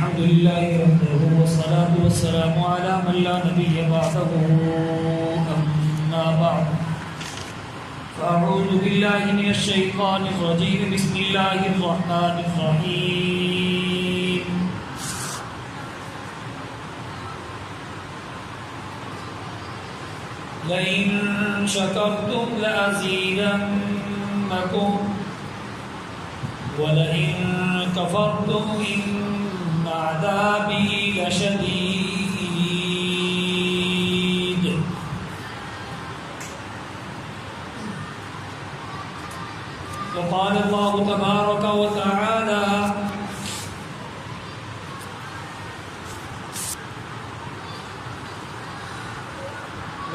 الحمد لله وحده والصلاة والسلام على من لا نبي بعده أما بعد فأعوذ بالله من الشيطان الرجيم بسم الله الرحمن الرحيم لئن شكرتم لأزيدنكم ولئن كفرتم إن عذابي لشديد وقال الله تبارك وتعالى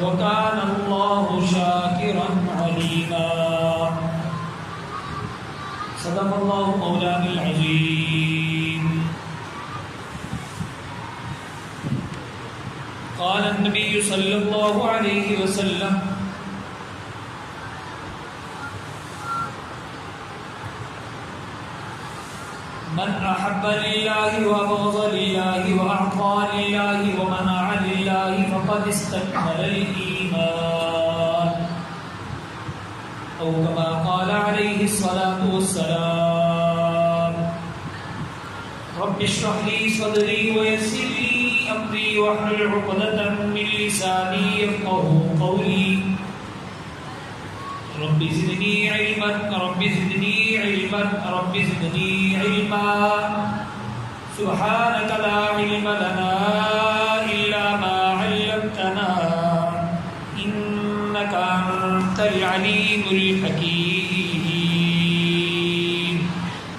وكان الله شاكرا عليما صدق الله مولانا العظيم قال النبي صلى الله عليه وسلم من أحب لله وبغض لله وأعطى لله ومنع لله فقد استكمل الإيمان أو كما قال عليه الصلاة والسلام رب اشرح لي صدري ويسر لي أمري واحلل عقدة من لساني يفقهوا قولي رب زدني علما رب زدني علما رب زدني علما سبحانك لا علم لنا إلا ما علمتنا إنك أنت العليم الحكيم.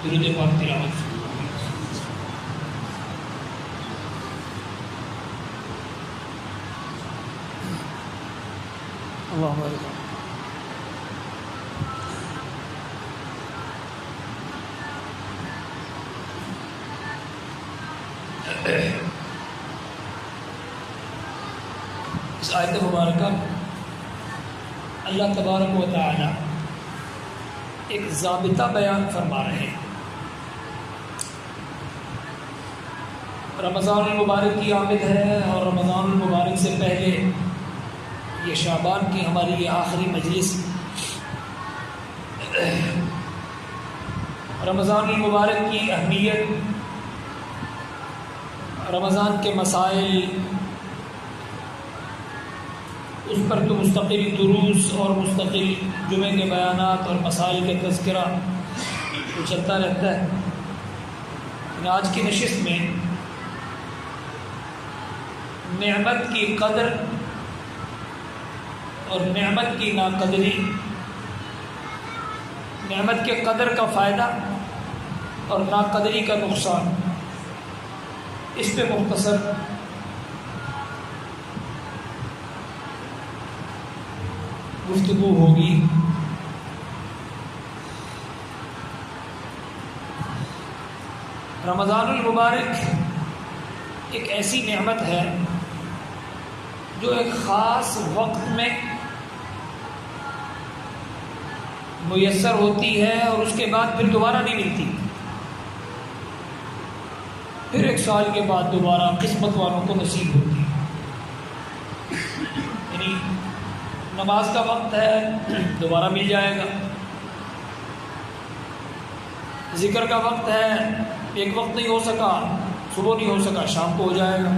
درود پاک تلاوت. اللهم بارك. اس آیت مبارکہ اللہ تبارک و تعالی ایک ضابطہ بیان فرما رہے ہیں. رمضان المبارک کی آمد ہے اور رمضان المبارک سے پہلے یہ شعبان کی ہماری یہ آخری مجلس. رمضان المبارک کی اہمیت، رمضان کے مسائل، اس پر تو مستقل دروس اور مستقل جمعے کے بیانات اور مسائل کے تذکرہ تو چلتا رہتا ہے. آج کی نشست میں نعمت کی قدر اور نعمت کی ناقدری، نعمت کے قدر کا فائدہ اور ناقدری کا نقصان، اس پہ مختصر گفتگو ہوگی. رمضان المبارک ایک ایسی نعمت ہے جو ایک خاص وقت میں میسر ہوتی ہے اور اس کے بعد پھر دوبارہ نہیں ملتی. پھر ایک سال کے بعد دوبارہ قسمت والوں کو نصیب ہوتی ہے. یعنی نماز کا وقت ہے دوبارہ مل جائے گا، ذکر کا وقت ہے ایک وقت نہیں ہو سکا، صبح نہیں ہو سکا، شام کو ہو جائے گا.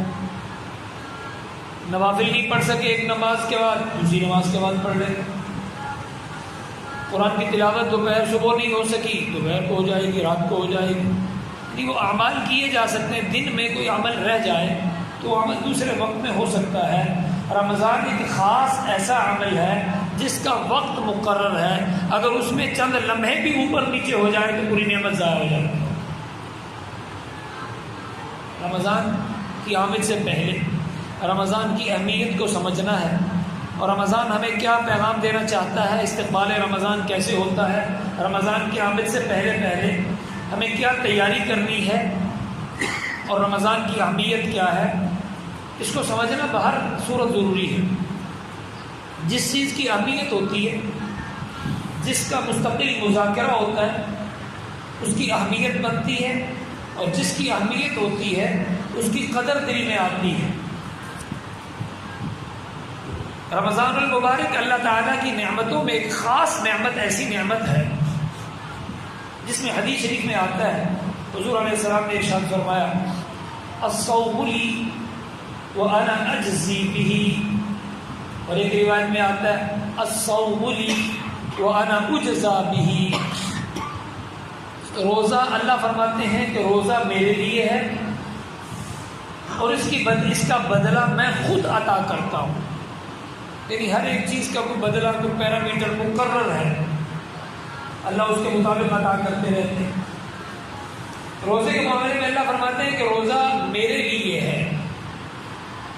نوافل نہیں پڑھ سکے ایک نماز کے بعد دوسری نماز کے بعد پڑھ لیں. قرآن کی تلاوت دوپہر صبح نہیں ہو سکی دوپہر کو ہو جائے گی، رات کو ہو جائے گی. یعنی وہ اعمال کیے جا سکتے ہیں. دن میں کوئی عمل رہ جائے تو وہ عمل دوسرے وقت میں ہو سکتا ہے. رمضان ایک خاص ایسا عمل ہے جس کا وقت مقرر ہے، اگر اس میں چند لمحے بھی اوپر نیچے ہو جائے تو پوری نعمت ضائع ہو جائے. رمضان کی آمد سے پہلے رمضان کی اہمیت کو سمجھنا ہے اور رمضان ہمیں کیا پیغام دینا چاہتا ہے، استقبال رمضان کیسے ہوتا ہے، رمضان کی آمد سے پہلے ہمیں کیا تیاری کرنی ہے اور رمضان کی اہمیت کیا ہے، اس کو سمجھنا بہر صورت ضروری ہے. جس چیز کی اہمیت ہوتی ہے، جس کا مستقل مذاکرہ ہوتا ہے، اس کی اہمیت بنتی ہے اور جس کی اہمیت ہوتی ہے اس کی قدر دل میں آتی ہے۔ رمضان المبارک اللہ تعالیٰ کی نعمتوں میں ایک خاص نعمت، ایسی نعمت ہے جس میں حدیث شریف میں آتا ہے، حضور علیہ السلام نے ارشاد فرمایا الصوم لی وانا اجزی بہ، اور ایک روایت میں آتا ہے الصوم لی وانا اجزا بہ، روزہ اللہ فرماتے ہیں کہ روزہ میرے لیے ہے اور اس کا بدلہ میں خود عطا کرتا ہوں۔ یعنی ہر ایک چیز کا کوئی بدلہ، کوئی پیرامیٹر مقرر ہے، اللہ اس کے مطابق عطا کرتے رہتے ہیں۔ روزے کے معاملے میں اللہ فرماتے ہیں کہ روزہ میرے لیے ہے۔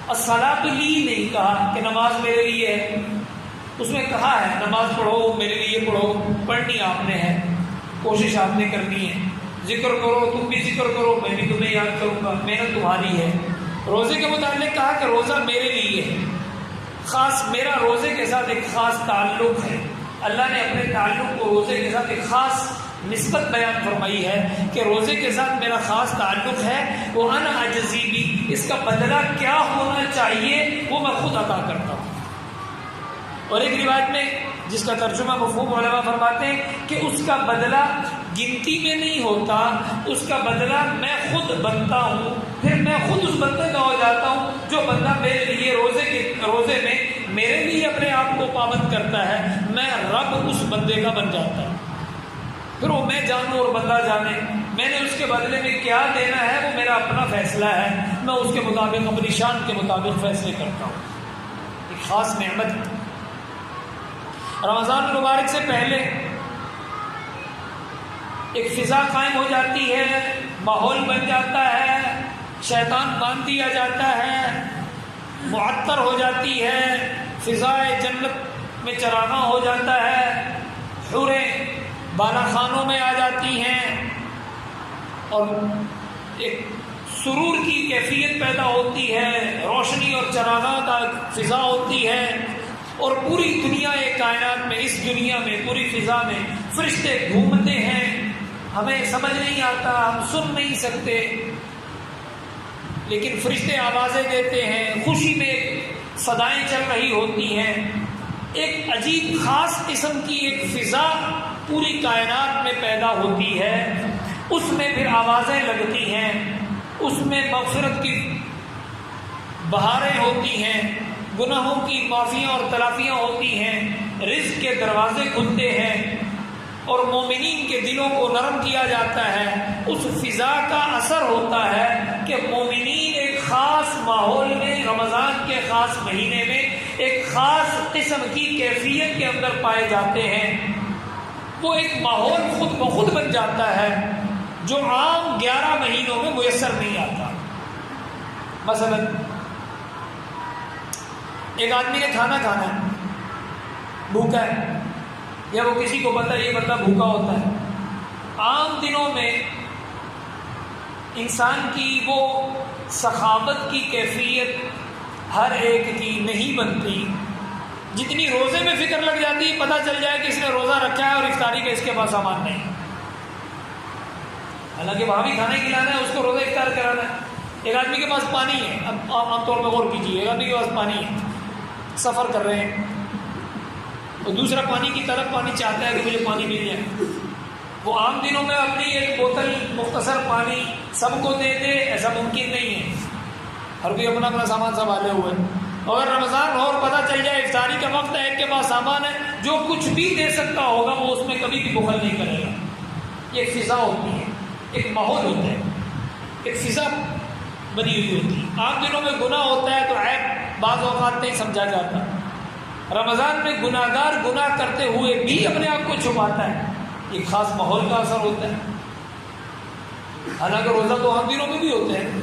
الصلاۃ لی نہیں کہا کہ نماز میرے لیے ہے، اس میں کہا ہے نماز پڑھو میرے لیے پڑھو، پڑھنی آپ نے ہے، کوشش آپ نے کرنی ہے، ذکر کرو تم بھی ذکر کرو میں بھی تمہیں یاد کروں گا، محنت تمہاری ہے۔ روزے کے متعلق کہا کہ روزہ میرے لیے ہے، خاص میرا روزے کے ساتھ ایک خاص تعلق ہے۔ اللہ نے اپنے تعلق کو روزے کے ساتھ ایک خاص نسبت بیان فرمائی ہے کہ روزے کے ساتھ میرا خاص تعلق ہے، وہ انا اجزی بھی، اس کا بدلہ کیا ہونا چاہیے وہ میں خود عطا کرتا ہوں۔ اور ایک روایت میں جس کا ترجمہ مفہوم علماء فرماتے ہیں کہ اس کا بدلہ گنتی میں نہیں ہوتا، اس کا بدلہ میں خود بنتا ہوں، پھر میں خود اس بندے کا ہو جاتا ہوں جو بندہ میرے لیے روزے میں میرے لیے اپنے آپ کو پابند کرتا ہے، میں رب اس بندے کا بن جاتا ہوں۔ پھر وہ میں جانوں اور بندہ جانے، میں نے اس کے بدلے میں کیا دینا ہے وہ میرا اپنا فیصلہ ہے، میں اس کے مطابق اپنی شان کے مطابق فیصلے کرتا ہوں۔ ایک خاص نعمت رمضان المبارک سے پہلے ایک فضا قائم ہو جاتی ہے، ماحول بن جاتا ہے، شیطان باندھ دیا جاتا ہے، معطر ہو جاتی ہے، فضائے جنت میں چراغاں ہو جاتا ہے، حوریں بالا خانوں میں آ جاتی ہیں اور ایک سرور کی کیفیت پیدا ہوتی ہے، روشنی اور چراغاں کا فضا ہوتی ہے، اور پوری دنیا کائنات میں، اس دنیا میں پوری فضا میں فرشتے گھومتے ہیں، ہمیں سمجھ نہیں آتا، ہم سن نہیں سکتے، لیکن فرشتے آوازیں دیتے ہیں، خوشی میں صدائیں چل رہی ہوتی ہیں، ایک عجیب خاص قسم کی ایک فضا پوری کائنات میں پیدا ہوتی ہے، اس میں پھر آوازیں لگتی ہیں، اس میں مغفرت کی بہاریں ہوتی ہیں، گناہوں کی معافیاں اور تلافیاں ہوتی ہیں، رزق کے دروازے کھلتے ہیں اور مومنین کے دلوں کو نرم کیا جاتا ہے۔ اس فضا کا اثر ہوتا ہے کہ مومنین ایک خاص ماحول میں، رمضان کے خاص مہینے میں ایک خاص قسم کی کیفیت کے اندر پائے جاتے ہیں، وہ ایک ماحول خود بخود بن جاتا ہے جو عام 11 مہینوں میں میسر نہیں آتا۔ مثلا ایک آدمی نے کھانا کھانا ہے، بھوکا ہے، یا وہ کسی کو پتہ یہ بندہ بھوکا ہوتا ہے، عام دنوں میں انسان کی وہ سخاوت کی کیفیت ہر ایک کی نہیں بنتی جتنی روزے میں فکر لگ جاتی ہے، پتہ چل جائے کہ اس نے روزہ رکھا ہے اور افطاری کا اس کے پاس سامان نہیں، حالانکہ وہاں بھی کھانے کھلانا ہے، اس کو روزہ افطار کرانا ہے۔ ایک آدمی کے پاس پانی ہے، اب عام طور پر غور کیجیے، ایک آدمی کے پاس پانی ہے، سفر کر رہے ہیں اور دوسرا پانی کی طرف پانی چاہتا ہے کہ مجھے پانی مل جائے، وہ عام دنوں میں اپنی ایک بوتل مختصر پانی سب کو دے دے، ایسا ممکن نہیں ہے، ہر کوئی اپنا اپنا سامان سنبھالے ہوئے ہیں۔ اگر رمضان ہو اور پتہ چل جائے افطاری کا وقت ہے، ایک کے پاس سامان ہے، جو کچھ بھی دے سکتا ہوگا وہ اس میں کبھی بھی بخل نہیں کرے گا۔ یہ فضا ہوتی ہے، ایک ماحول ہوتا ہے، ایک فضا بنی ہوئی ہوتی ہے۔ عام دنوں میں گناہ ہوتا ہے تو عیب بعض اوقات نہیں سمجھا جاتا، رمضان میں گناہ گار گناہ کرتے ہوئے بھی اپنے آپ کو چھپاتا ہے، ایک خاص ماحول کا اثر ہوتا ہے۔ حالانکہ روزہ تو عام دنوں میں بھی ہوتے ہیں،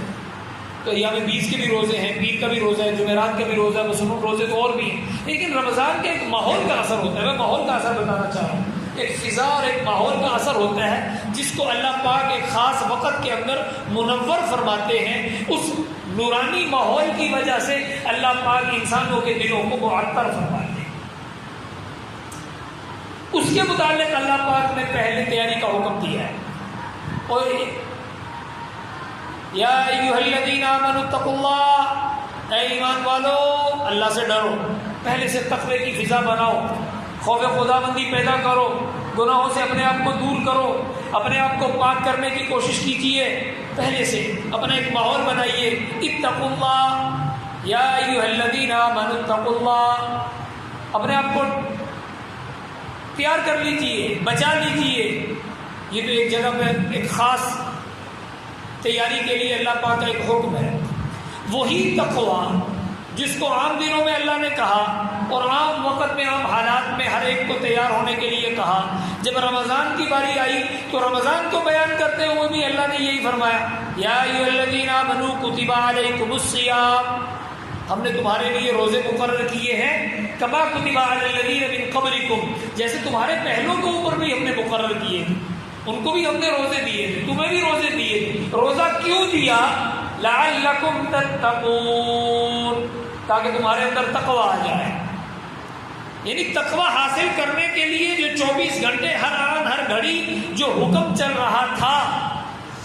تو ایام 20 کے بھی روزے ہیں، پیر کا بھی روزہ ہے، جمعرات کا بھی روزہ ہے، مسنون روزے تو اور بھی ہیں، لیکن رمضان کے ایک ماحول کا اثر ہوتا ہے۔ میں ماحول کا اثر بتانا چاہ رہا ہوں، ایک فضا اور ایک ماحول کا اثر ہوتا ہے جس کو اللہ پاک ایک خاص وقت کے اندر منور فرماتے ہیں۔ اس نورانی ماحول کی وجہ سے اللہ پاک انسانوں کے دلوں کو معطر فرماتے ہیں۔ اس کے متعلق اللہ پاک نے پہلے تیاری کا حکم دیا ہے، اور یا ایھا الذین آمنوا اتقوا اللہ، اے ایمان والو اللہ سے ڈرو، پہلے سے تقوی کی فضا بناؤ، خوف خداوندی پیدا کرو، گناہوں سے اپنے آپ کو دور کرو، اپنے آپ کو پاک کرنے کی کوشش کیجیے، پہلے سے اپنا ایک ماحول بنائیے۔ اتقوا اللہ یا ایھا الذین آمنوا اتقوا اللہ، اپنے آپ کو تیار کر لیجیے، بچا لیجیے۔ یہ تو ایک جگہ پہ ایک خاص تیاری کے لیے اللہ پاک کا ایک حکم ہے۔ وہی تقوی جس کو عام دنوں میں اللہ نے کہا اور عام وقت میں عام حالات میں ہر ایک کو تیار ہونے کے لیے کہا، جب رمضان کی باری آئی تو رمضان کو بیان کرتے ہوئے بھی اللہ نے یہی فرمایا، یا ایھا الذین آمنوا کتب علیکم الصیام، ہم نے تمہارے لیے روزے مقرر کیے ہیں، کما کتب علی الذین من قبلکم، جیسے تمہارے پہلوں کے اوپر بھی ہم نے مقرر کیے تھے، ان کو بھی ہم نے روزے دیے تھے، تمہیں بھی روزے دیے تھے۔ روزہ کیوں دیا؟ لعلکم تتقون، تاکہ تمہارے اندر تقوی آ جائے، یعنی تقوی حاصل کرنے کے لیے جو 24 گھنٹے ہر آن ہر گھڑی جو حکم چل رہا تھا،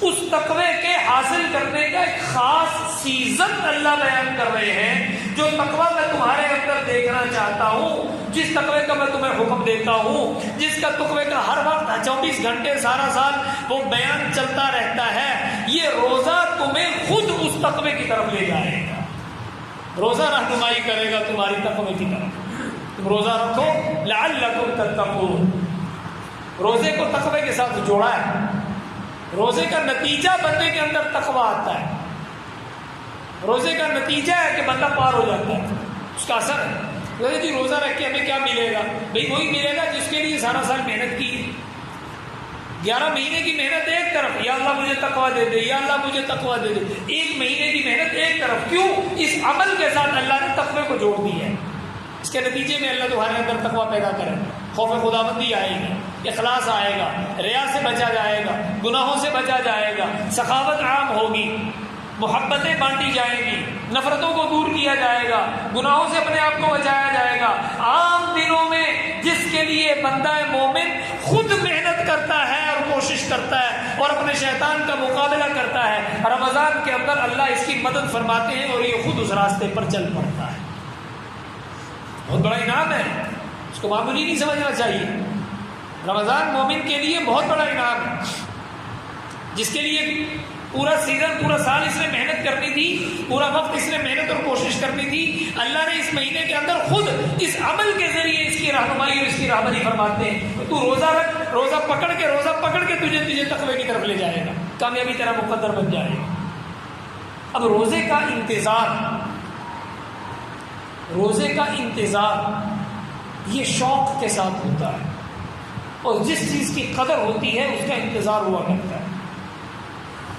اس تقوی کے حاصل کرنے کا ایک خاص سیزن اللہ بیان کر رہے ہیں۔ جو تقوی میں تمہارے اندر دیکھنا چاہتا ہوں، جس تقوی کا میں تمہیں حکم دیتا ہوں، جس کا تقوی کا ہر وقت 24 گھنٹے سارا سال وہ بیان چلتا رہتا ہے، یہ روزہ تمہیں خود اس تقوی کی طرف لے جائے گا۔ روزہ رہنمائی کرے گا تمہاری تقوی کی طرف۔ تم روزہ رکھو لعلکم تتقون، روزے کو تقوی کے ساتھ جوڑا ہے۔ روزے کا نتیجہ بندے کے اندر تقوی آتا ہے، روزے کا نتیجہ ہے کہ بندہ پار ہو جاتا ہے، اس کا اثر ہے۔ جی روزہ رکھ کے ہمیں کیا ملے گا؟ بھئی وہی ملے گا جس کے لیے سارا سال محنت کی، 11 مہینے کی محنت ایک طرف، یا اللہ مجھے تقوی دے دے، یا اللہ مجھے تقوی دے دے، 1 مہینے کی محنت ایک طرف، کیوں؟ اس عمل کے ساتھ اللہ نے تقوی کو جوڑ دی ہے۔ اس کے نتیجے میں اللہ تمہارے اندر تقوی پیدا کرے، خوف خداوندی آئے گی، اخلاص آئے گا، ریا سے بچا جائے گا، گناہوں سے بچا جائے گا، سخاوت عام ہوگی، محبتیں بانٹی جائیں گی، نفرتوں کو دور کیا جائے گا، گناہوں سے اپنے آپ کو بچایا جائے گا۔ عام دنوں میں جس کے لیے بندہ مومن خود محنت کرتا ہے اور کوشش کرتا ہے اور اپنے شیطان کا مقابلہ کرتا ہے، رمضان کے اندر اللہ اس کی مدد فرماتے ہیں اور یہ خود اس راستے پر چل پڑتا ہے۔ بہت بڑا انعام ہے، اس کو معمولی نہیں سمجھنا چاہیے۔ رمضان مومن کے لیے بہت بڑا انعام ہے، جس کے لیے پورا سیزن، پورا سال اس نے محنت کرنی تھی، پورا وقت اس نے محنت اور کوشش کرنی تھی، اللہ نے اس مہینے کے اندر خود اس عمل کے ذریعے اس کی رہنمائی اور اس کی رہبری فرماتے ہیں۔ تو روزہ رکھ، روزہ پکڑ کے تجھے تقوی کی طرف لے جائے گا، کامیابی تیرا مقدر بن جائے گا۔ اب روزے کا انتظار یہ شوق کے ساتھ ہوتا ہے، اور جس چیز کی قدر ہوتی ہے اس کا انتظار ہوا کرتا ہے۔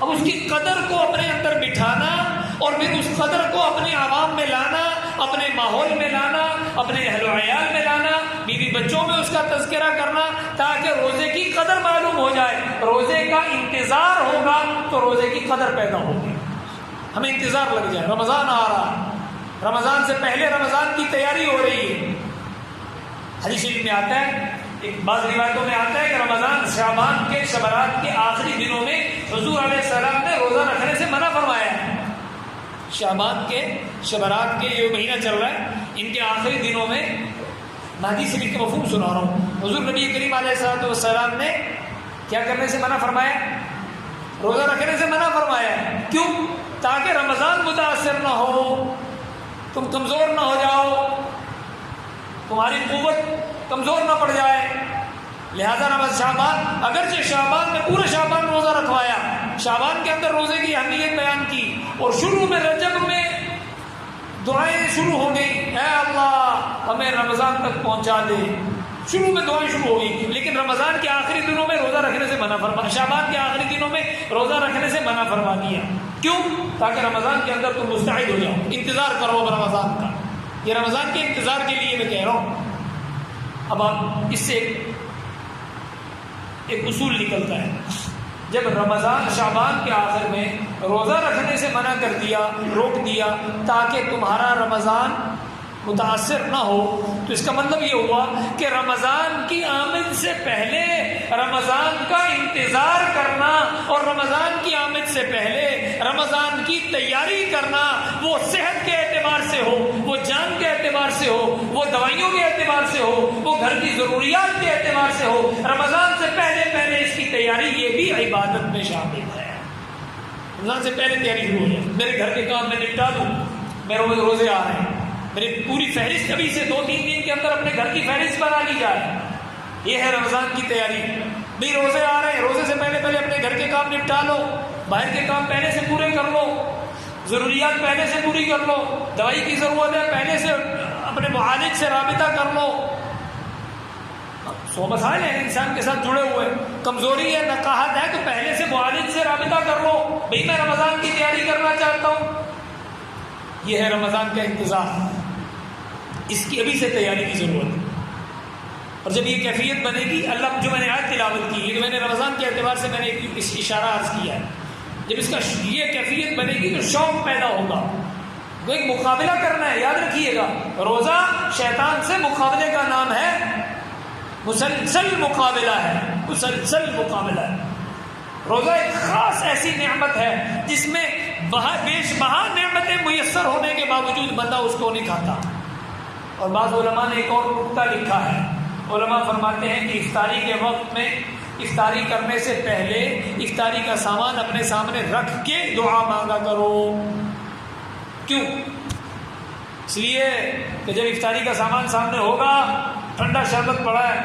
اب اس کی قدر کو اپنے اندر بٹھانا اور پھر اس قدر کو اپنے عوام میں لانا، اپنے ماحول میں لانا، اپنے اہل و عیال میں لانا، بیوی بچوں میں اس کا تذکرہ کرنا، تاکہ روزے کی قدر معلوم ہو جائے۔ روزے کا انتظار ہوگا تو روزے کی قدر پیدا ہوگی۔ ہمیں انتظار لگ جائے، رمضان آ رہا ہے، رمضان سے پہلے رمضان کی تیاری ہو رہی ہے۔ حدیث شریف میں آتا ہے، ایک بعض روایتوں میں آتا ہے کہ رمضان شعبان کے شبرات کے آخری دنوں میں حضور علیہ السلام نے روزہ رکھنے سے منع فرمایا ہے۔ شعبان کے شبرات کے یہ مہینہ چل رہا ہے، ان کے آخری دنوں میں میں حدیث شریف کے مفہوم سنا رہا ہوں، حضور نبی کریم علیہ السلام نے کیا کرنے سے منع فرمایا؟ روزہ رکھنے سے منع فرمایا۔ کیوں؟ تاکہ رمضان متاثر نہ ہو، تم کمزور نہ ہو جاؤ، تمہاری قوت کمزور نہ پڑ جائے۔ لہذا رمضان شعبان، اگرچہ شعبان میں پورے شعبان روزہ رکھوایا، شعبان کے اندر روزے کی اہمیت بیان کی، اور شروع میں رجب میں دعائیں شروع ہو گئی، اے اللہ ہمیں رمضان تک پہنچا دے، شروع میں دعائیں شروع ہو گئی، لیکن رمضان کے آخری دنوں میں روزہ رکھنے سے منع فرما، شعبان کے آخری دنوں میں روزہ رکھنے سے منع فرما دیا۔ کیوں؟ تاکہ رمضان کے اندر تم مستعد ہو جاؤ، انتظار کرو اب رمضان کا۔ یہ رمضان کے انتظار کے لیے میں کہہ رہا ہوں۔ اب آپ اس سے ایک اصول نکلتا ہے، جب رمضان شعبان کے آخر میں روزہ رکھنے سے منع کر دیا، روک دیا تاکہ تمہارا رمضان متاثر نہ ہو، تو اس کا مطلب یہ ہوا کہ رمضان کی آمد سے پہلے رمضان کا انتظار کرنا اور رمضان کی آمد سے پہلے رمضان کی تیاری کرنا، وہ صحت کے اعتبار سے ہو، وہ جان کے اعتبار سے ہو، وہ دوائیوں کے اعتبار سے ہو، وہ گھر کی ضروریات کے اعتبار سے ہو، رمضان سے پہلے اس کی تیاری یہ بھی عبادت میں شامل ہے۔ رمضان سے پہلے تیاری شروع ہو جائے، میرے گھر کے کام میں نپٹا دوں، میرے روزے آ رہے ہیں، میری پوری فہرست ابھی سے 2-3 دن کے اندر اپنے گھر کی فہرست بنا لی جائے، یہ ہے رمضان کی تیاری۔ بھی روزے آ رہے ہیں، روزے سے پہلے اپنے گھر کے کام نپٹا لو، باہر کے کام پہلے سے پورے کر لو، ضروریات پہلے سے پوری کر لو، دوائی کی ضرورت ہے پہلے سے اپنے معالج سے رابطہ کر لو۔ 100 مسائل ہیں انسان کے ساتھ جڑے ہوئے، کمزوری ہے، نقاہت ہے، تو پہلے سے معالج سے رابطہ کر لو، بھئی میں رمضان کی تیاری کرنا چاہتا ہوں۔ یہ ہے رمضان کا انتظام، اس کی ابھی سے تیاری کی ضرورت ہے۔ اور جب یہ کیفیت بنے گی، اللہ جو میں نے آج تلاوت کی ہے، میں نے رمضان کے اعتبار سے میں نے اس اشارہ عرض کیا ہے، جب اس کا یہ کیفیت بنے گی تو شوق پیدا ہوگا، وہ ایک مقابلہ کرنا ہے۔ یاد رکھیے گا، روزہ شیطان سے مقابلے کا نام ہے، مسلسل مقابلہ ہے، مسلسل مقابلہ ہے۔ روزہ ایک خاص ایسی نعمت ہے جس میں بیش بہا نعمتیں میسر ہونے کے باوجود بندہ اس کو نہیں کھاتا۔ اور بعض علماء نے ایک اور نکتہ لکھا ہے، علماء فرماتے ہیں کہ افطاری کے وقت میں افطاری کرنے سے پہلے افطاری کا سامان اپنے سامنے رکھ کے دعا مانگا کرو۔ کیوں؟ اس لیے کہ جب افطاری کا سامان سامنے ہوگا، ٹھنڈا شربت پڑا ہے،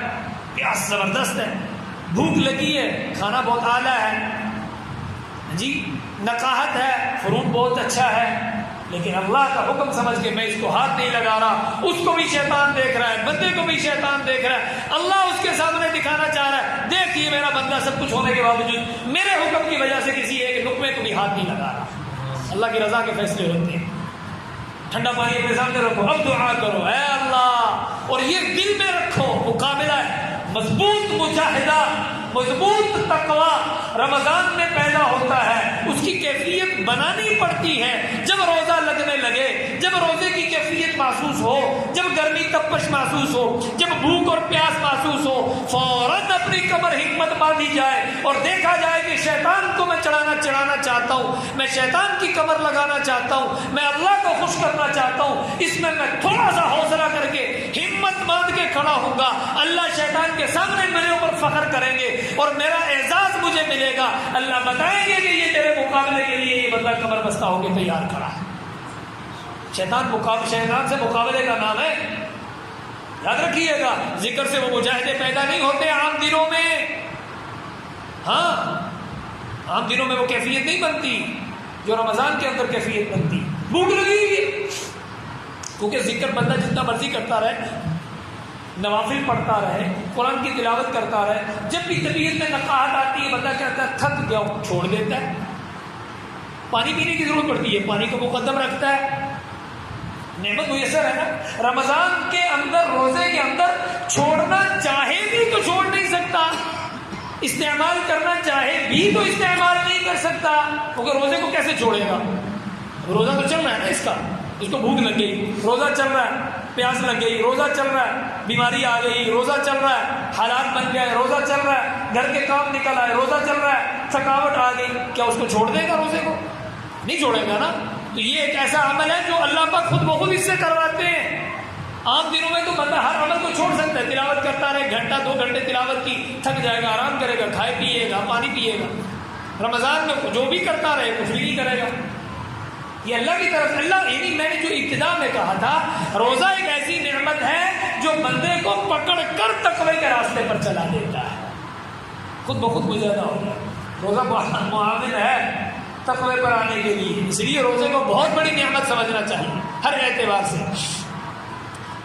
پیاس زبردست ہے، بھوک لگی ہے، کھانا بہت اعلیٰ ہے، جی نقاہت ہے، فروٹ بہت اچھا ہے، لیکن اللہ کا حکم سمجھ کے میں اس کو ہاتھ نہیں لگا رہا، اس کو بھی شیطان دیکھ رہا ہے، بندے کو بھی شیطان دیکھ رہا ہے، اللہ اس کے سامنے دکھانا چاہ رہا ہے، دیکھیے میرا بندہ سب کچھ ہونے کے باوجود میرے حکم کی وجہ سے کسی ایک لقمے کو بھی ہاتھ نہیں لگا رہا۔ اللہ کی رضا کے فیصلے ہوتے ہیں۔ ٹھنڈا پانی اپنے سامنے رکھو، اب دعا کرو، اے اللہ، اور یہ دل میں رکھو، مقابلہ ہے، مضبوط مجاہدہ، مضبوط تقوی رمضان میں پیدا ہوتا ہے، اس کی کیفیت بنانی پڑتی ہے۔ جب روزہ لگنے لگے، جب روزے کی کیفیت محسوس ہو، جب گرمی تپش محسوس ہو، جب بھوک اور پیاس محسوس ہو، فوراً اپنی کمر حکمت باندھی جائے اور دیکھا جائے کہ شیطان کو میں چڑھانا چاہتا ہوں، میں شیطان کی کمر لگانا چاہتا ہوں، میں اللہ کو خوش کرنا چاہتا ہوں، اس میں تھوڑا سا حوصلہ کر کے ہمت باندھ کے کھڑا ہوں گا، اللہ شیطان کے سامنے میرے اوپر فخر کریں گے اور میرا اعزاز مجھے ملے گا۔ اللہ بتائیں گے کہ یہ تیرے مقابلے کے لیے یہ بندہ کمر بستہ ہو کے تیار کھڑا ہے۔ شیطان سے مقابلے کا نام ہے، یاد رکھیے گا، ذکر سے وہ مجاہدے پیدا نہیں ہوتے عام دنوں میں، ہاں عام دنوں میں وہ کیفیت نہیں بنتی جو رمضان کے اندر کیفیت بنتی۔ بھوک لگی، کیونکہ ذکر بندہ جتنا مرضی کرتا رہے، نوافل پڑھتا رہے، قرآن کی تلاوت کرتا رہے، جب بھی طبیعت میں نقاہت آتی ہے بندہ کہتا ہے تھک گیا ہوں، چھوڑ دیتا ہے۔ پانی پینے کی ضرورت پڑتی ہے، پانی کو مقدم رکھتا ہے، نعمت میسر ہے نا۔ رمضان کے اندر، روزے کے اندر چھوڑنا چاہے بھی تو چھوڑ نہیں سکتا، استعمال کرنا چاہے بھی تو استعمال نہیں کر سکتا، کیونکہ روزے کو کیسے چھوڑے گا؟ روزہ تو چل رہا ہے نا، اس کو بھوک لگ گئی، روزہ چل رہا ہے، پیاس لگ گئی، روزہ چل رہا ہے، بیماری آ گئی، روزہ چل رہا ہے، حالات بن گئے، روزہ چل رہا ہے، گھر کے کام نکل آئے، روزہ چل رہا ہے، تھکاوٹ آ گئی، کیا اس کو چھوڑ دے گا؟ روزے کو نہیں چھوڑے گا نا۔ تو یہ ایک ایسا عمل ہے جو اللہ پاک خود بخود اس سے کرواتے ہیں۔ عام دنوں میں تو بندہ ہر عمل کو چھوڑ سکتا ہے، تلاوت کرتا رہے، گھنٹہ 2 گھنٹے تلاوت کی، تھک جائے گا، آرام کرے گا، کھائے پیے گا، پانی پیے گا۔ رمضان میں جو بھی کرتا رہے کچھ بھی نہیں کرے گا۔ یہ اللہ کی طرف، اللہ یعنی میں نے جو ابتدا میں کہا تھا، روزہ ایک ایسی نعمت ہے جو بندے کو پکڑ کر تقوی کے راستے پر چلا دیتا ہے، خود بخود مجاہدہ ہو جائے۔ روزہ معاون ہے تقوی پر آنے کے لیے، اس لیے روزے کو بہت بڑی نعمت سمجھنا چاہیے ہر اعتبار سے۔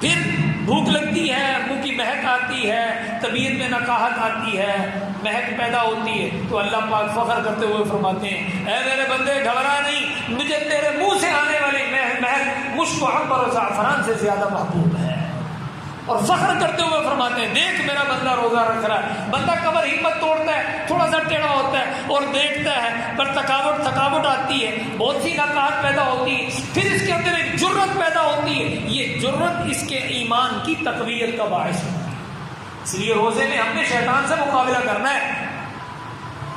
پھر بھوک لگتی ہے، منہ کی مہک آتی ہے، طبیعت میں نقاہت آتی ہے، مہک پیدا ہوتی ہے، تو اللہ پاک فخر کرتے ہوئے فرماتے ہیں، اے میرے بندے گھبرا نہیں، مجھے تیرے منہ سے آنے والی مہک مشک و عنبر و زعفران سے زیادہ محبوب ہے۔ اور فخر کرتے ہوئے فرماتے ہیں، دیکھ میرا بندہ روزہ رکھ رہا ہے۔ بندہ کمر ہمت توڑتا ہے، تھوڑا سا ٹیڑھا ہوتا ہے اور دیکھتا ہے، پر تھکاوٹ آتی ہے، بہت سی نقاہت پیدا ہوتی ہے، پھر اس کے اندر ایک جرت پیدا ہوتی ہے، یہ جرت اس کے ایمان کی تقویت کا باعث ہوتی ہے۔ اس لیے روزے میں ہم نے شیطان سے مقابلہ کرنا ہے۔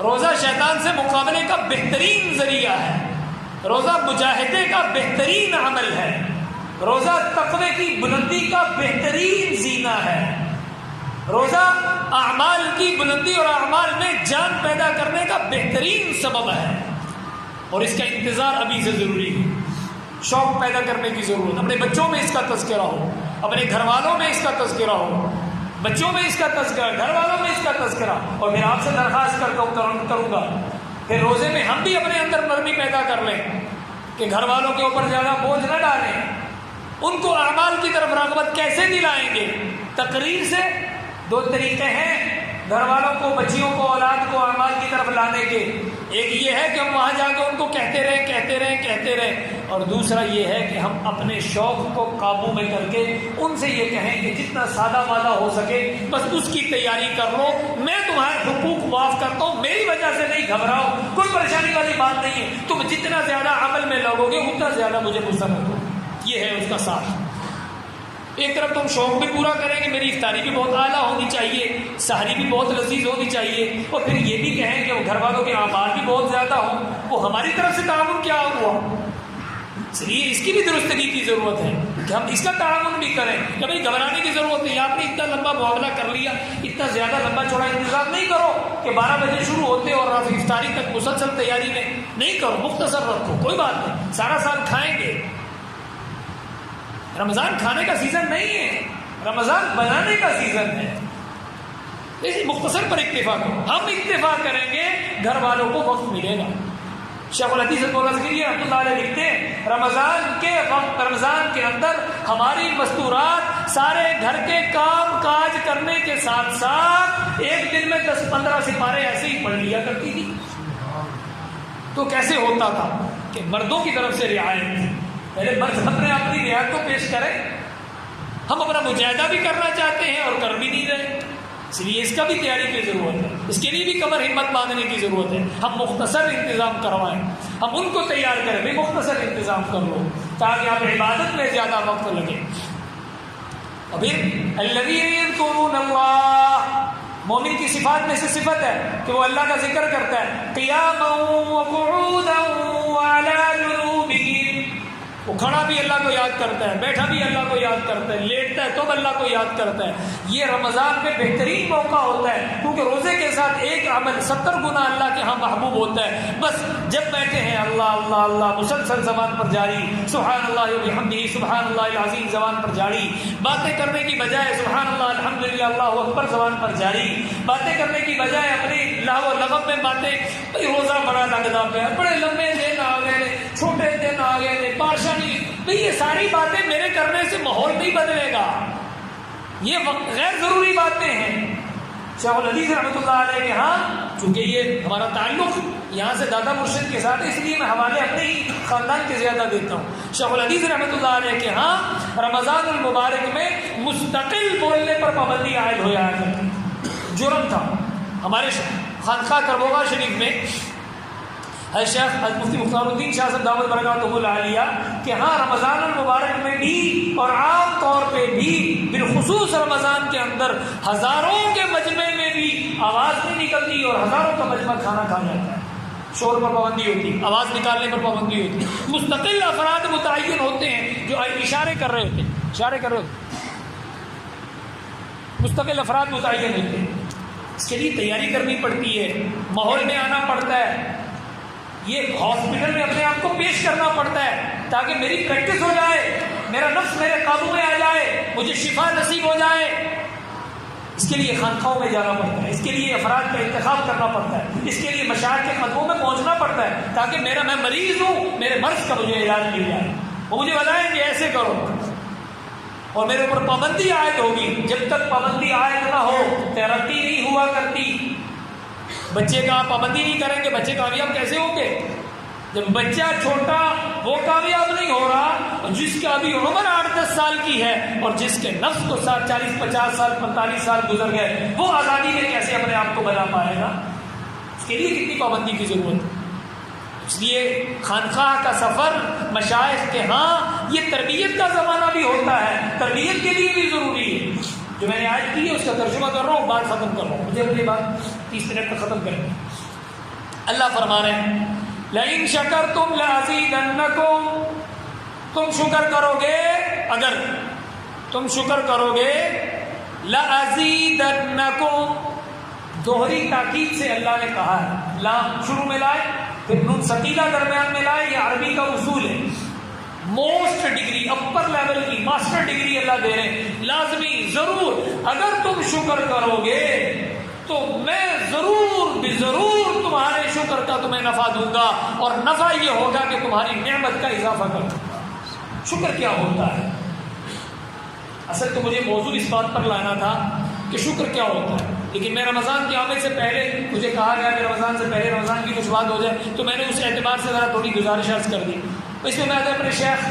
روزہ شیطان سے مقابلے کا بہترین ذریعہ ہے۔ روزہ مجاہدے کا بہترین عمل ہے، روزہ تقوی کی بلندی کا بہترین زینہ ہے، روزہ اعمال کی بلندی اور اعمال میں جان پیدا کرنے کا بہترین سبب ہے، اور اس کا انتظار ابھی سے ضروری ہے۔ شوق پیدا کرنے کی ضرورت، اپنے بچوں میں اس کا تذکرہ ہو، اپنے گھر والوں میں اس کا تذکرہ ہو، بچوں میں اس کا تذکرہ، گھر والوں میں اس کا تذکرہ۔ اور پھر آپ سے درخواست کروں گا کہ روزے میں ہم بھی اپنے اندر نرمی پیدا کر لیں کہ گھر والوں کے اوپر زیادہ بوجھ نہ ڈالیں، ان کو اعمال کی طرف رغبت کیسے دلائیں گے؟ تقریر سے۔ دو طریقے ہیں گھر والوں کو، بچیوں کو، اولاد کو اعمال کی طرف لانے کے۔ ایک یہ ہے کہ ہم وہاں جا کے ان کو کہتے رہیں، اور دوسرا یہ ہے کہ ہم اپنے شوق کو قابو میں کر کے ان سے یہ کہیں کہ جتنا سادہ مادہ ہو سکے بس اس کی تیاری کر لو، میں تمہارے حقوق معاف کرتا ہوں، میری وجہ سے نہیں گھبراؤ، کوئی پریشانی والی بات نہیں ہے، تم جتنا زیادہ عمل میں لگو گے اتنا زیادہ مجھے پسند ہو۔ یہ ہے اس کا ساتھ۔ ایک طرف تم شوق بھی پورا کریں گے، میری افطاری بھی بہت اعلیٰ ہونی چاہیے، سحری بھی بہت لذیذ ہونی چاہیے، اور پھر یہ بھی کہیں کہ وہ گھر والوں کے اعمال بھی بہت زیادہ ہوں، وہ ہماری طرف سے تعاون کیا ہوا؟ اس لیے اس کی بھی درستگی کی ضرورت ہے کہ ہم اس کا تعاون بھی کریں۔ کبھی گھبرانے کی ضرورت نہیں، آپ نے اتنا لمبا معاملہ کر لیا، اتنا زیادہ لمبا چوڑا انتظام نہیں کرو کہ 12 بجے شروع ہوتے اور رات افطاری تک مسلسل تیاری میں نہیں کرو، مختصر رکھو، کوئی بات نہیں، سارا سال کھائیں گے۔ رمضان کھانے کا سیزن نہیں ہے، رمضان بنانے کا سیزن ہے، اسی مختصر پر اکتفا کرو۔ ہم اکتفا کریں گے، گھر والوں کو وقت ملے گا۔ شیخ الحدیث مولانا ذکری رحمۃ اللہ علیہ لکھتے ہیں رمضان کے وقت، رمضان کے اندر ہماری مستورات سارے گھر کے کام کاج کرنے کے ساتھ ساتھ ایک دن میں 10-15 سپارے ایسے ہی پڑھ لیا کرتی تھی۔ تو کیسے ہوتا تھا کہ مردوں کی طرف سے رعایت تھی، پہلے مرد اپنی رعایت کو پیش کریں۔ ہم اپنا مجاہدہ بھی کرنا چاہتے ہیں اور کر بھی نہیں رہے، اس لیے اس کا بھی تیاری کی ضرورت ہے، اس کے لیے بھی کمر ہمت باندھنے کی ضرورت ہے۔ ہم مختصر انتظام کروائیں، ہم ان کو تیار کریں، بھی مختصر انتظام کر لو تاکہ آپ عبادت میں زیادہ وقت لگے۔ اور پھر الذین یذکرون اللہ، مومن کی صفات میں سے صفت ہے کہ وہ اللہ کا ذکر کرتا ہے، قیاما وقعودا وعلی جنوبہم، وہ کھڑا بھی اللہ کو یاد کرتا ہے، بیٹھا بھی اللہ کو یاد کرتا ہے، لیٹتا ہے تو اللہ کو یاد کرتا ہے۔ یہ رمضان میں بہترین موقع ہوتا ہے کیونکہ روزے کے ساتھ ایک عمل 70 گنا اللہ کے ہاں محبوب ہوتا ہے۔ بس جب بیٹھے ہیں اللہ اللہ اللہ مسلسل زبان پر جاری، سبحان اللہ وبحمدہ سبحان اللہ العظیم زبان پر جاری، باتیں کرنے کی بجائے سبحان اللہ الحمدللہ اللہ اکبر زبان پر جاری، باتیں کرنے کی بجائے اپنی لہو و لغو میں باتیں، بھائی روزہ بڑا لگتا ہے، بڑے لمبے دن آ گئے، چھوٹے دن آ گئے، پارشانی، بھئی یہ ساری باتیں میرے کرنے سے ماحول نہیں بدلے گا، یہ غیر ضروری باتیں ہیں۔ شیخ الحدیث رحمۃ اللہ علیہ کے ہاں چونکہ یہ ہمارا تعلق یہاں سے دادا مرشد کے ساتھ، اس لیے میں حوالے اپنے ہی خاندان کے زیادہ دیتا ہوں۔ شیخ الحدیث رحمۃ اللہ علیہ کے ہاں رمضان المبارک میں مستقل بولنے پر پابندی عائد ہو جایا کرتی، جرم تھا۔ ہمارے خانقاہ کربوگا شریف میں شیخ مفتی مختار الدین شاہ صاحب دعوت برکاتہ العالیہ کہ ہاں رمضان المبارک میں بھی اور عام طور پہ بھی بالخصوص رمضان کے اندر ہزاروں کے مجمع میں بھی آواز نہیں نکلتی اور ہزاروں کا مجمع کھانا کھا جاتا ہے، شور پر پابندی ہوتی، آواز نکالنے پر پابندی ہوتی، مستقل افراد متعین ہوتے ہیں جو اشارے کر رہے ہوتے، مستقل افراد متعین ہوتے ہیں۔ اس کے لیے تیاری کرنی پڑتی ہے، ماحول میں آنا پڑتا ہے، یہ ہاسپٹل میں اپنے آپ کو پیش کرنا پڑتا ہے تاکہ میری پریکٹس ہو جائے، میرا نفس میرے قابو میں آ جائے، مجھے شفا نصیب ہو جائے۔ اس کے لیے خانقاہوں میں جانا پڑتا ہے، اس کے لیے افراد کا انتخاب کرنا پڑتا ہے، اس کے لیے مشاہد کے قدموں میں پہنچنا پڑتا ہے تاکہ میں مریض ہوں، میرے مرض کا مجھے علاج مل جائے، وہ مجھے بتائیں کہ ایسے کرو، اور میرے اوپر پابندی عائد ہوگی۔ جب تک پابندی عائد نہ ہو ترقی نہیں ہوا کرتی۔ بچے کا پابندی نہیں کریں گے، بچے کامیاب کیسے ہوں گے؟ جب بچہ چھوٹا وہ کامیاب نہیں ہو رہا، جس کا ابھی عمر 8-10 سال کی ہے اور جس کے نفس کو 40-50 سال 45 سال گزر گئے، وہ آزادی میں کیسے اپنے آپ کو بنا پائے گا؟ اس کے لیے کتنی پابندی کی ضرورت ہے۔ اس لیے خانقاہ کا سفر مشائخ کے ہاں یہ تربیت کا زمانہ بھی ہوتا ہے، تربیت کے لیے بھی ضروری ہے۔ جو میں نے آج کی ہے اس کا ترجمہ کر رہا ہوں، بات ختم کر رہا ہوں، مجھے اپنی بات 30 منٹ تک ختم کریں۔ اللہ فرما رہے ہیں لئن شکرتم لازیدنکم، تم شکر کرو گے، اگر تم شکر کرو گے، لازیدنکم، دوہری تاکید سے اللہ نے کہا ہے، لام شروع میں لائے پھر نون ثقیلہ درمیان میں لائے، یہ عربی کا اصول ہے۔ موسٹ ڈگری، اپر لیول کی ماسٹر ڈگری اللہ دے رہے ہیں، لازمی ضرور اگر تم شکر کرو گے تو میں ضرور ضرور تمہارے شکر کا تمہیں نفع دوں گا، اور نفع یہ ہوگا کہ تمہاری نعمت کا اضافہ کر دوں گا۔ شکر کیا ہوتا ہے؟ اصل تو مجھے موضوع اس بات پر لانا تھا کہ شکر کیا ہوتا ہے، لیکن میں رمضان کی آمد سے پہلے مجھے کہا گیا کہ رمضان سے پہلے رمضان کی کچھ بات ہو جائے، تو میں نے اس اعتبار سے ذرا تھوڑی گزارش عرض کر دی۔ اس میں اپنے شیخ،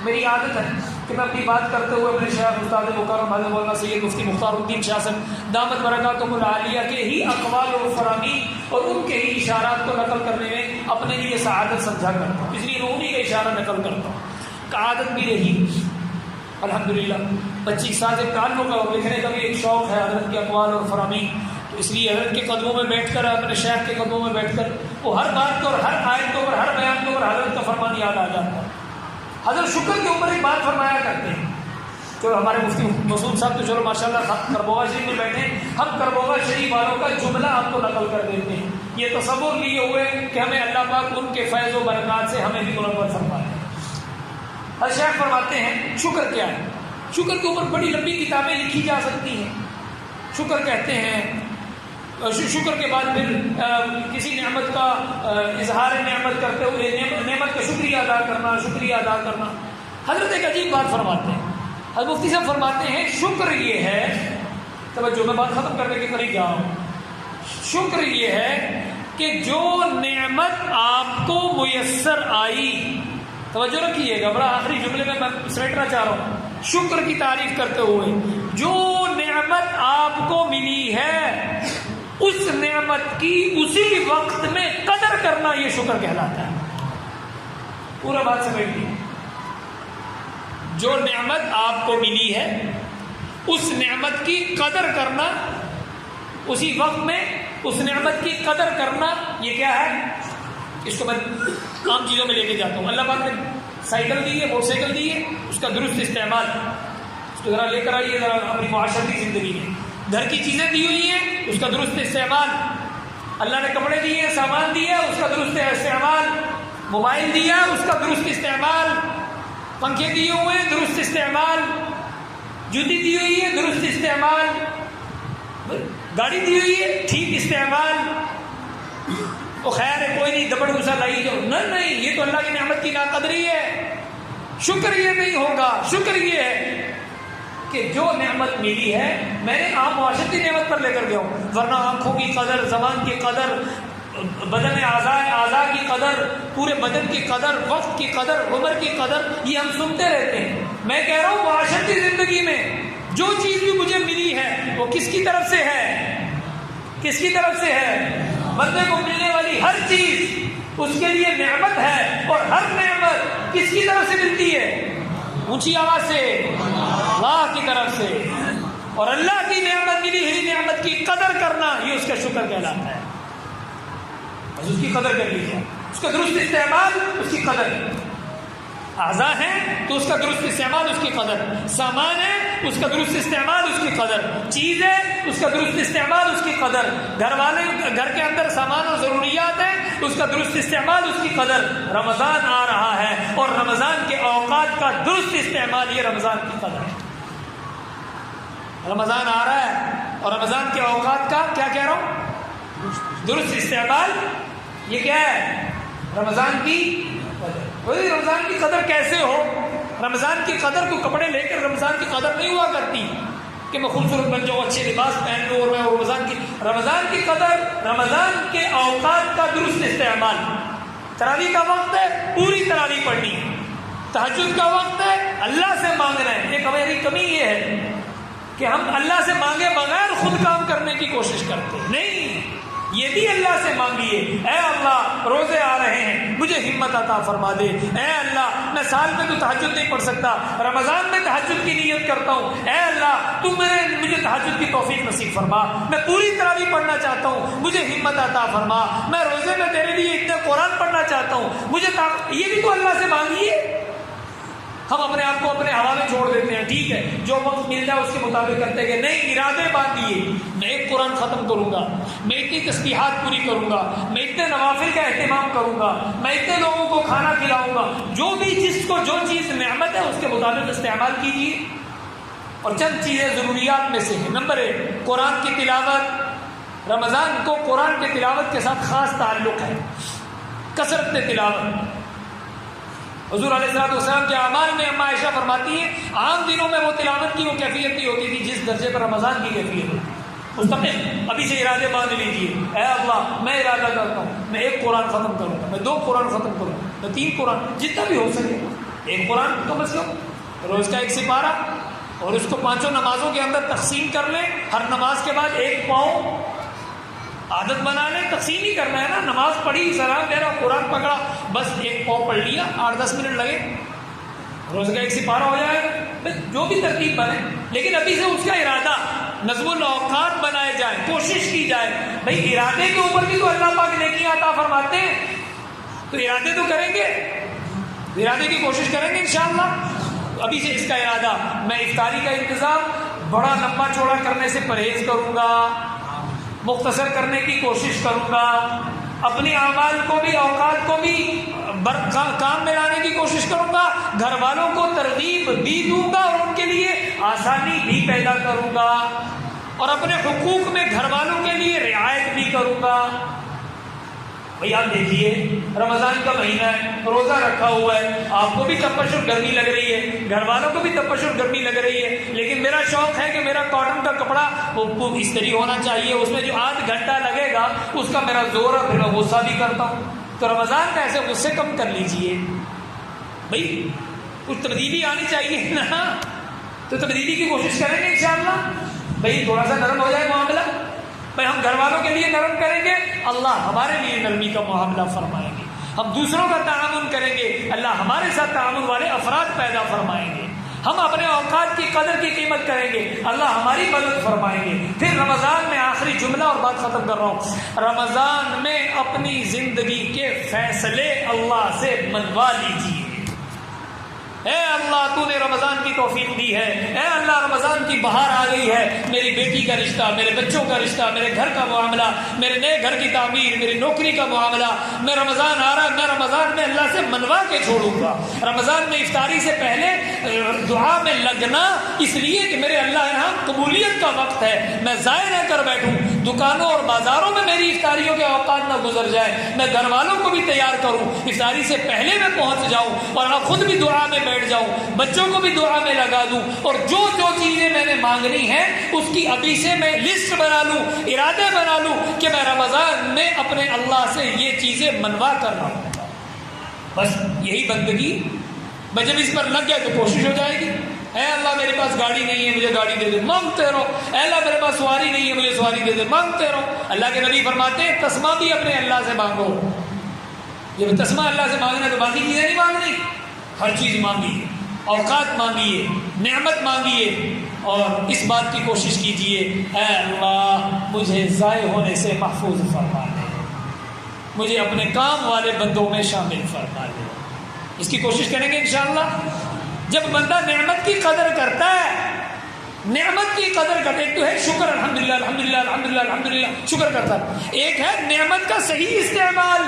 میری عادت ہے کہ میں اپنی بات کرتے ہوئے اپنے شیخ استاد مکرم حضرت مولانا سید مفتی مختار الدین شاہ صاحب دامت برکاتہم العالیہ کے ہی اقوال و فرامین اور ان کے ہی اشارات کو نقل کرنے میں اپنے لیے سعادت سمجھا کرتا ہوں، اس لیے میں انہیں کا اشارہ نقل کرتا ہوں۔ عادت بھی رہی الحمدللہ، 25 سال سے تعلق اور لکھنے کا بھی ایک شوق ہے حضرت کے اقوال اور فرامین، تو اس لیے حضرت کے قدموں میں بیٹھ کر، اپنے شیخ کے قدموں میں بیٹھ کر وہ ہر بات کو اور ہر آیت کو اور ہر بیان کو اور حضرت کا فرمان یاد آ جاتا ہے۔ حضرت شکر کے اوپر ایک بات فرمایا کرتے ہیں، جو ہمارے مفتی مسعود صاحب تو چلو ماشاءاللہ کربوغا شریف میں بیٹھے ہیں، ہم کربوغا شریف والوں کا جملہ آپ کو نقل کر دیتے ہیں، یہ تصور لیے ہوئے کہ ہمیں اللہ پاک ان کے فیض و برکات سے ہمیں بھی منور فرمائے۔ شیخ فرماتے ہیں شکر کیا ہے؟ شکر کے اوپر بڑی لمبی کتابیں لکھی جا سکتی ہیں۔ شکر کہتے ہیں، شکر کے بعد پھر کسی نعمت کا اظہار نعمت کرتے ہوئے نعمت کا شکریہ ادا کرنا، شکریہ ادا کرنا۔ حضرت ایک عجیب بات فرماتے ہیں، حضرت مفتی صاحب فرماتے ہیں شکر یہ ہے، توجہ میں بات ختم کرنے کے قریب جا رہا ہوں، شکر یہ ہے کہ جو نعمت آپ کو میسر آئی، توجہ رکھیے گا، بڑا آخری جملے میں سمیٹنا چاہ رہا ہوں، شکر کی تعریف کرتے ہوئے جو نعمت آپ کو ملی ہے اس نعمت کی اسی وقت میں قدر کرنا یہ شکر کہلاتا ہے۔ پورا بات سمجھ لیجیے، جو نعمت آپ کو ملی ہے اس نعمت کی قدر کرنا، اسی وقت میں اس نعمت کی قدر کرنا، یہ کیا ہے؟ اس کو میں عام چیزوں میں لے کے جاتا ہوں۔ اللہ پاک نے سائیکل دی ہے، موٹر سائیکل دی ہے، اس کا درست استعمال، اس کو ذرا لے کر آئیے ذرا اپنی معاشرتی زندگی میں۔ گھر کی چیزیں دی ہوئی ہیں، اس کا درست استعمال۔ اللہ نے کپڑے دیے ہیں، سامان دیے، اس کا درست استعمال۔ موبائل دیا، اس کا درست استعمال۔ پنکھے دیے ہوئے ہیں، درست استعمال۔ جوتی دی ہوئی ہے، درست استعمال۔ گاڑی دی ہوئی ہے، ٹھیک استعمال۔ وہ خیر ہے، کوئی نہیں، دبڑ گسا لائی جو، نہیں، یہ تو اللہ کی نعمت کی ناقدری ہے۔ شکر یہ نہیں ہوگا، شکر یہ ہے کہ جو نعمت ملی ہے میں نے عام معاشرتی نعمت پر لے کر گیا ہوں، ورنہ آنکھوں کی قدر، زبان کی قدر، بدن اعضاء کی قدر، پورے بدن کی قدر، وقت کی قدر، عمر کی قدر، یہ ہم سنتے رہتے ہیں۔ میں کہہ رہا ہوں معاشرتی زندگی میں جو چیز بھی مجھے ملی ہے وہ کس کی طرف سے ہے؟ کس کی طرف سے ہے؟ بندے کو ملنے والی ہر چیز اس کے لیے نعمت ہے، اور ہر نعمت کس کی طرف سے ملتی ہے؟ اونچی آواز سے اللہ کی طرف سے۔ اور اللہ کی نعمت ملی ہوئی نعمت کی قدر کرنا یہ اس کا شکر کہلاتا ہے۔ بس اس کی قدر کر لیجیے، اس کا درست استعمال، اس کی قدر۔ اعضاء ہیں تو اس کا درست استعمال، اس کی قدر۔ سامان ہے، اس کا درست استعمال، اس کی قدر۔ چیز ہے، اس کا درست استعمال، اس کی قدر۔ گھر کے اندر سامان اور ضروریات ہیں، اس کا درست استعمال، اس کی قدر۔ رمضان آ رہا ہے اور رمضان کے اوقات کا درست استعمال، یہ رمضان کی قدر ہے۔ رمضان آ رہا ہے اور رمضان کے اوقات کا کیا کہہ رہا ہوں؟ درست استعمال، یہ کیا ہے؟ رمضان کی قدر۔ رمضان کی قدر کیسے ہو؟ رمضان کی قدر کو کپڑے لے کر رمضان کی قدر نہیں ہوا کرتی کہ میں خوبصورت بن جاؤں، اچھے لباس پہن لوں اور میں رمضان کی قدر، رمضان کے اوقات کا درست استعمال۔ تراویح کا وقت ہے، پوری تراویح پڑھنی ہے۔ تہجد کا وقت ہے، اللہ سے مانگنا ہے۔ ایک ہماری کمی یہ ہے کہ ہم اللہ سے مانگے بغیر خود کام کرنے کی کوشش کرتے ہیں۔ نہیں، یہ بھی اللہ سے مانگیے، اے اللہ روزے آ رہے ہیں، مجھے ہمت عطا فرما دے۔ اے اللہ میں سال میں تو تہجد نہیں پڑھ سکتا، رمضان میں تہجد کی نیت کرتا ہوں، اے اللہ تم مجھے تہجد کی توفیق نصیب فرما۔ میں پوری تراویح پڑھنا چاہتا ہوں، مجھے ہمت عطا فرما۔ میں روزے میں تیرے لیے اتنے قرآن پڑھنا چاہتا ہوں، مجھے یہ بھی تو اللہ سے مانگیے۔ ہم اپنے آپ کو اپنے حوالے چھوڑ دیتے ہیں، ٹھیک ہے جو وقت مل جائے اس کے مطابق کرتے ہیں، نہیں، ارادے باندھیے، میں ایک قرآن ختم کروں گا، میں اتنی تسبیحات پوری کروں گا، میں اتنے نوافل کا اہتمام کروں گا، میں اتنے لوگوں کو کھانا کھلاؤں گا، جو بھی جس کو جو چیز نعمت ہے اس کے مطابق استعمال کیجیے۔ اور چند چیزیں ضروریات میں سے ہیں۔ نمبر 1، قرآن کی تلاوت۔ رمضان کو قرآن کی تلاوت کے ساتھ خاص تعلق ہے، کثرت تلاوت۔ حضور علیہ السلام کے اعمال میں اما عائشہ فرماتی ہیں عام دنوں میں وہ تلاوت کی وہ کیفیت نہیں ہوتی تھی جس درجے پر رمضان کی کیفیت ہوتی ہے۔ مستقل ابھی سے ارادے باندھ لیجیے، اے اللہ میں ارادہ کرتا ہوں میں 1 قرآن ختم کروں گا، میں 2 قرآن ختم کروں گا، میں 3 قرآن، جتنا بھی ہو سکے 1 قرآن کم از کم، روز کا 1 سپارہ، اور اس کو 5 نمازوں کے اندر تقسیم کر لیں، ہر نماز کے بعد 1 پاؤں عادت بنا لیں، تقسیم ہی کرنا ہے نا، نماز پڑھی، سلام دے رہا، قرآن پکڑا، بس 1 پاؤں پڑھ لیا، 8-10 منٹ لگے، روز کا 1 سپارہ ہو جائے گا، جو بھی ترتیب بنے، لیکن ابھی سے اس کا ارادہ، نظم الاوقات بنائے جائیں، کوشش کی جائے۔ بھائی ارادے کے اوپر بھی تو اللہ پاک نیکیاں عطا فرماتے ہیں، تو ارادے تو کریں گے، ارادے کی کوشش کریں گے انشاءاللہ۔ ابھی سے اس کا ارادہ، میں افطاری کا انتظام بڑا لمبا چوڑا کرنے سے پرہیز کروں گا، مختصر کرنے کی کوشش کروں گا، اپنے اعمال کو بھی اوقات کو بھی کام میں لانے کی کوشش کروں گا، گھر والوں کو ترغیب بھی دوں گا اور ان کے لیے آسانی بھی پیدا کروں گا، اور اپنے حقوق میں گھر والوں کے لیے رعایت بھی کروں گا۔ بھئی آپ دیکھیے رمضان کا مہینہ ہے، روزہ رکھا ہوا ہے، آپ کو بھی تپش گرمی لگ رہی ہے، گھر والوں کو بھی تپش گرمی لگ رہی ہے، لیکن میرا شوق ہے کہ میرا کاٹن کا کپڑا وہ استری ہونا چاہیے، اس میں جو 8 گھنٹہ لگے گا اس کا میرا زور ہے، پھر میں غصہ بھی کرتا ہوں، تو رمضان کا ایسے غصے کم کر لیجئے۔ بھئی کچھ تبدیلی آنی چاہیے نا، تو تبدیلی کی کوشش کریں گے انشاءاللہ۔ بھئی تھوڑا سا نرم ہو جائے معاملہ، بھئی ہم گھر والوں کے لیے نرم کریں گے، اللہ ہمارے لیے نرمی کا معاملہ فرمائیں گے، ہم دوسروں کا تعاون کریں گے، اللہ ہمارے ساتھ تعاون والے افراد پیدا فرمائیں گے، ہم اپنے اوقات کی قدر کی قیمت کریں گے، اللہ ہماری مدد فرمائیں گے۔ پھر رمضان میں آخری جملہ اور بات ختم کر رہا ہوں، رمضان میں اپنی زندگی کے فیصلے اللہ سے منوا لیجیے۔ اے اللہ تو نے رمضان کی توفیق دی ہے، اے اللہ رمضان کی بہار آ گئی ہے، میری بیٹی کا رشتہ، میرے بچوں کا رشتہ، میرے گھر کا معاملہ، میرے نئے گھر کی تعمیر، میری نوکری کا معاملہ، میں رمضان آ رہا ہے، میں رمضان میں اللہ سے منوا کے چھوڑوں گا۔ رمضان میں افطاری سے پہلے دعا میں لگنا اس لیے کہ میرے اللہ یہاں قبولیت کا وقت ہے، میں ضائع نہ کر بیٹھوں، دکانوں اور بازاروں میں میری افطاریوں کے اوقات نہ گزر جائے، میں گھر والوں کو بھی تیار کروں، افطاری سے پہلے میں پہنچ جاؤں اور میں خود بھی دعا میں بیٹھ جاؤں، بچوں کو بھی دعا میں لگا دوں، اور جو جو چیزیں میں نے مانگنی ہیں اس کی ابھی سے میں لسٹ بنا لوں، ارادے بنا لوں کہ میں رمضان میں اپنے اللہ سے یہ چیزیں منوا کر رہا ہوں۔ بس یہی بندگی، میں جب اس پر لگ گیا تو کوشش ہو جائے گی۔ اے اللہ میرے پاس گاڑی نہیں ہے، مجھے گاڑی دے دے، مانگتے رہو۔ اے اللہ میرے پاس سواری نہیں ہے، مجھے سواری دے دے، مانگتے رہو۔ اللہ کے نبی فرماتے ہیں تسمہ بھی اپنے اللہ سے مانگو۔ جب تسمہ اللہ سے مانگنا تو باقی چیزیں نہیں مانگنی، ہر چیز مانگیے، اوقات مانگیے، نعمت مانگیے، اور اس بات کی کوشش کیجیے اے اللہ مجھے ضائع ہونے سے محفوظ فرما دے، مجھے اپنے کام والے بندوں میں شامل فرما دے۔ اس کی کوشش کریں گے انشاءاللہ۔ جب بندہ نعمت کی قدر کرتا ہے، نعمت کی قدر کرتا ہے، ایک تو ہے شکر، الحمدللہ الحمدللہ الحمدللہ الحمدللہ شکر کرتا ہے، ایک ہے نعمت کا صحیح استعمال۔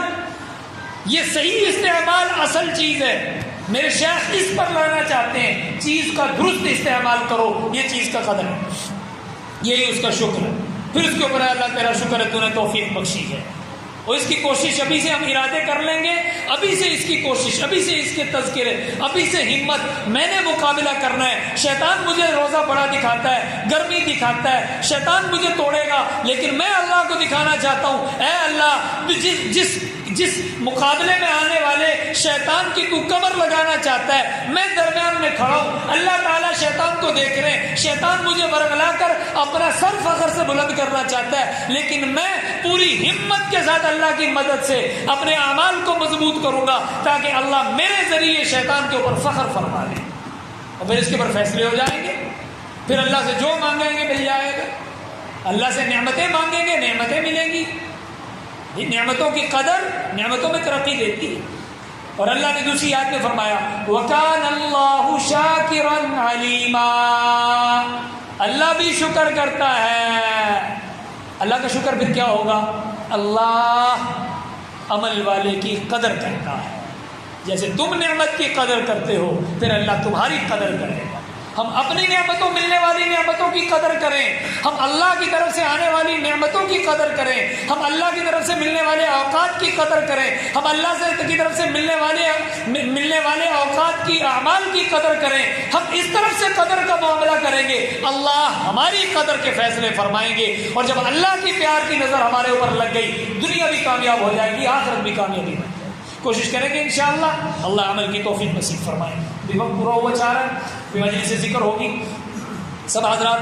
یہ صحیح استعمال اصل چیز ہے، میرے شیخ اس پر لانا چاہتے ہیں، چیز کا درست استعمال کرو، یہ چیز کا قدر ہے، یہی اس کا شکر ہے۔ پھر اس کے اوپر اللہ تیرا شکر ہے تو نے توفیق بخشی ہے، اور اس کی کوشش ابھی سے ہم ارادے کر لیں گے، ابھی سے اس کی کوشش، ابھی سے اس کے تذکرے، ابھی سے ہمت، میں نے مقابلہ کرنا ہے۔ شیطان مجھے روزہ بڑا دکھاتا ہے، گرمی دکھاتا ہے، شیطان مجھے توڑے گا، لیکن میں اللہ کو دکھانا چاہتا ہوں اے اللہ جس مقابلے میں آنے والے شیطان کی تو کمر لگانا چاہتا ہے، میں درمیان میں کھڑا ہوں، اللہ تعالیٰ شیطان کو دیکھ رہے ہیں، شیطان مجھے برگلا کر اپنا سر فخر سے بلند کرنا چاہتا ہے، لیکن میں پوری ہمت کے ساتھ اللہ کی مدد سے اپنے اعمال کو مضبوط کروں گا تاکہ اللہ میرے ذریعے شیطان کے اوپر فخر فرما دے، اور پھر اس کے اوپر فیصلے ہو جائیں گے۔ پھر اللہ سے جو مانگیں گے مل جائے گا، اللہ سے نعمتیں مانگیں گے نعمتیں ملیں گی۔ یہ نعمتوں کی قدر نعمتوں میں ترقی دیتی ہے. اور اللہ نے دوسری آیت میں فرمایا وَكَانَ اللَّهُ شَاكِرًا عَلِيمًا، اللہ بھی شکر کرتا ہے. اللہ کا شکر پھر کیا ہوگا؟ اللہ عمل والے کی قدر کرتا ہے. جیسے تم نعمت کی قدر کرتے ہو پھر اللہ تمہاری قدر کرے گا. ہم اپنی نعمتوں ملنے والی نعمتوں کی قدر کریں، ہم اللہ کی طرف سے آنے والی نعمتوں کی قدر کریں، ہم اللہ کی طرف سے ملنے والے اوقات کی قدر کریں، ہم اللہ سے کی طرف سے ملنے والے اوقات کی اعمال کی قدر کریں. ہم اس طرف سے قدر کا معاملہ کریں گے، اللہ ہماری قدر کے فیصلے فرمائیں گے. اور جب اللہ کی پیار کی نظر ہمارے اوپر لگ گئی دنیا بھی کامیاب ہو جائے گی، آخرت بھی کامیابی بن جائے گی. کوشش کریں گے انشاءاللہ اللہ عمل کی توفیق نصیب فرمائے. وقت پورا ہوا چاہ رہا ہے، مجلس سے ذکر ہوگی. سب حضرات